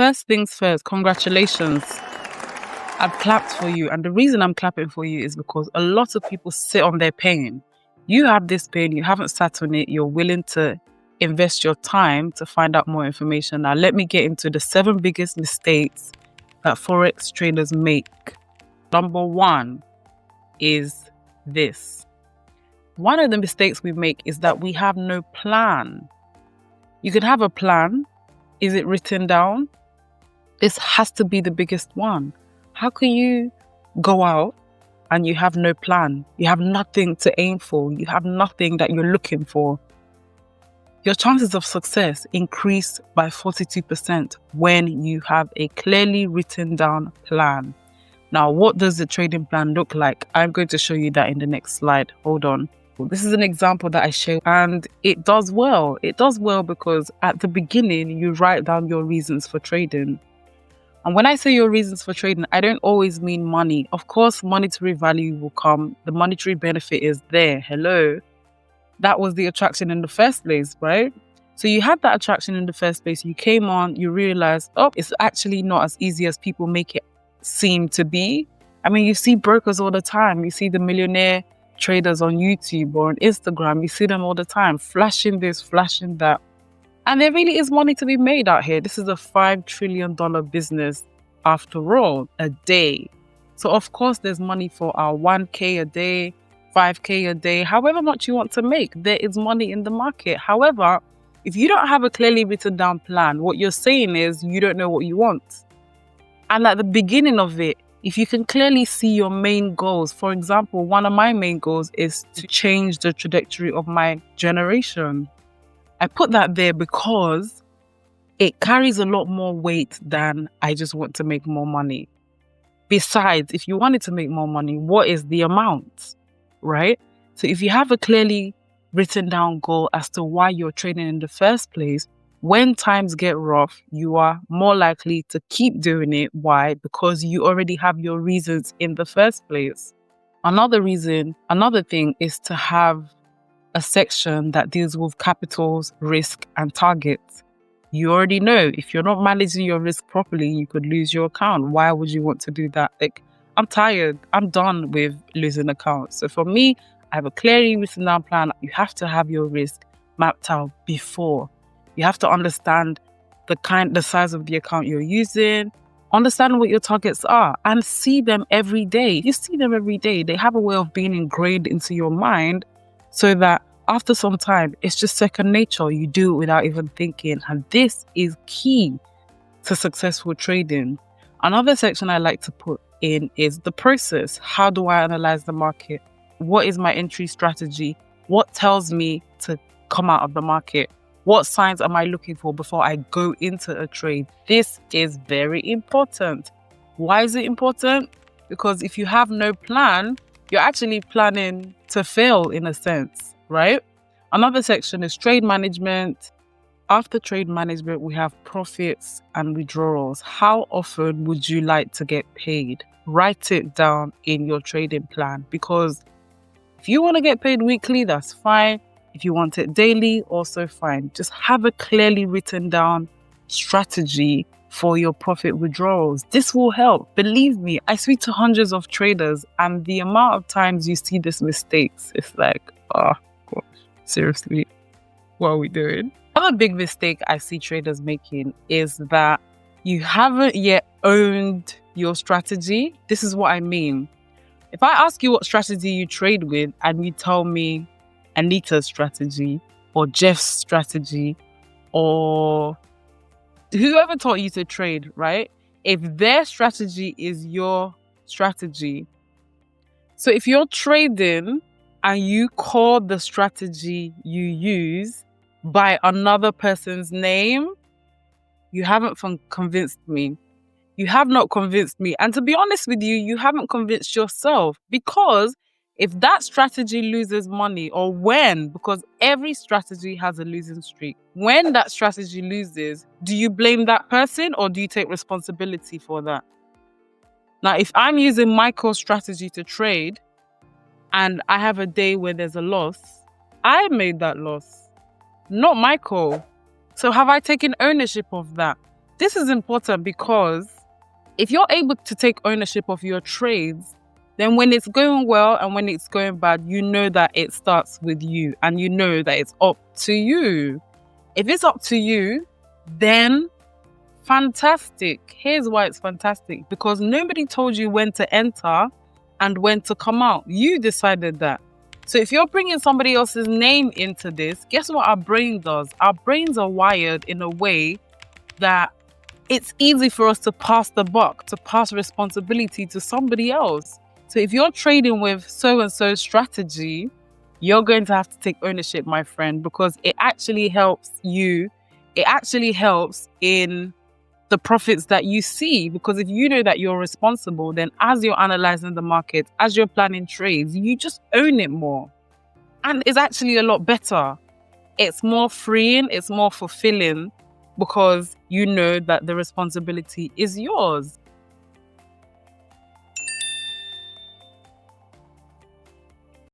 First things first, congratulations. I've clapped for you. And the reason I'm clapping for you is because a lot of people sit on their pain. You have this pain, you haven't sat on it, you're willing to invest your time to find out more information. Now, let me get into the 7 biggest mistakes that Forex traders make. Number 1 is this. One of the mistakes we make is that we have no plan. You can have a plan. Is it written down? This has to be the biggest one. How can you go out and you have no plan? You have nothing to aim for. You have nothing that you're looking for. Your chances of success increase by 42% when you have a clearly written down plan. Now, what does the trading plan look like? I'm going to show you that in the next slide. Hold on. This is an example that I showed and it does well. It does well because at the beginning, you write down your reasons for trading. And when I say your reasons for trading, I don't always mean money. Of course, monetary value will come. The monetary benefit is there. Hello. That was the attraction in the first place, right? So you had that attraction in the first place. You came on, you realized, oh, it's actually not as easy as people make it seem to be. I mean, you see brokers all the time. You see the millionaire traders on YouTube or on Instagram. You see them all the time, flashing this, flashing that. And there really is money to be made out here. This is a $5 trillion business after all, a day. So of course there's money for our 1K a day, 5K a day, however much you want to make. There is money in the market. However, if you don't have a clearly written down plan, what you're saying is you don't know what you want. And at the beginning of it, if you can clearly see your main goals, for example, one of my main goals is to change the trajectory of my generation. I put that there because it carries a lot more weight than I just want to make more money. Besides, if you wanted to make more money, what is the amount, right? So if you have a clearly written down goal as to why you're trading in the first place, when times get rough, you are more likely to keep doing it. Why? Because you already have your reasons in the first place. Another thing is to have a section that deals with capitals, risk, and targets. You already know if you're not managing your risk properly, you could lose your account. Why would you want to do that? Like, I'm tired. I'm done with losing accounts. So for me, I have a clearly written down plan. You have to have your risk mapped out before. You have to understand the size of the account you're using, understand what your targets are, and see them every day. You see them every day. They have a way of being ingrained into your mind so that after some time, it's just second nature. You do it without even thinking. And this is key to successful trading. Another section I like to put in is the process. How do I analyze the market? What is my entry strategy? What tells me to come out of the market? What signs am I looking for before I go into a trade? This is very important. Why is it important? Because if you have no plan, you're actually planning to fail in a sense, right? Another section is trade management. After trade management, we have profits and withdrawals. How often would you like to get paid? Write it down in your trading plan, because if you want to get paid weekly, that's fine. If you want it daily, also fine. Just have a clearly written down strategy for your profit withdrawals. This will help. Believe me, I speak to hundreds of traders and the amount of times you see these mistakes, it's like, oh gosh, seriously, what are we doing? Another big mistake I see traders making is that you haven't yet owned your strategy. This is what I mean. If I ask you what strategy you trade with and you tell me Anita's strategy or Jeff's strategy or whoever taught you to trade, right? If their strategy is your strategy. So if you're trading and you call the strategy you use by another person's name, you haven't convinced me. You have not convinced me. And to be honest with you, you haven't convinced yourself, because if that strategy loses money, or because every strategy has a losing streak, when that strategy loses, do you blame that person or do you take responsibility for that? Now, if I'm using Michael's strategy to trade and I have a day where there's a loss, I made that loss, not Michael. So have I taken ownership of that? This is important because if you're able to take ownership of your trades, then when it's going well and when it's going bad, you know that it starts with you and you know that it's up to you. If it's up to you, then fantastic. Here's why it's fantastic. Because nobody told you when to enter and when to come out. You decided that. So if you're bringing somebody else's name into this, guess what our brain does? Our brains are wired in a way that it's easy for us to pass the buck, to pass responsibility to somebody else. So if you're trading with so-and-so strategy, you're going to have to take ownership, my friend, because it actually helps you. It actually helps in the profits that you see, because if you know that you're responsible, then as you're analyzing the market, as you're planning trades, you just own it more. And it's actually a lot better. It's more freeing, it's more fulfilling, because you know that the responsibility is yours.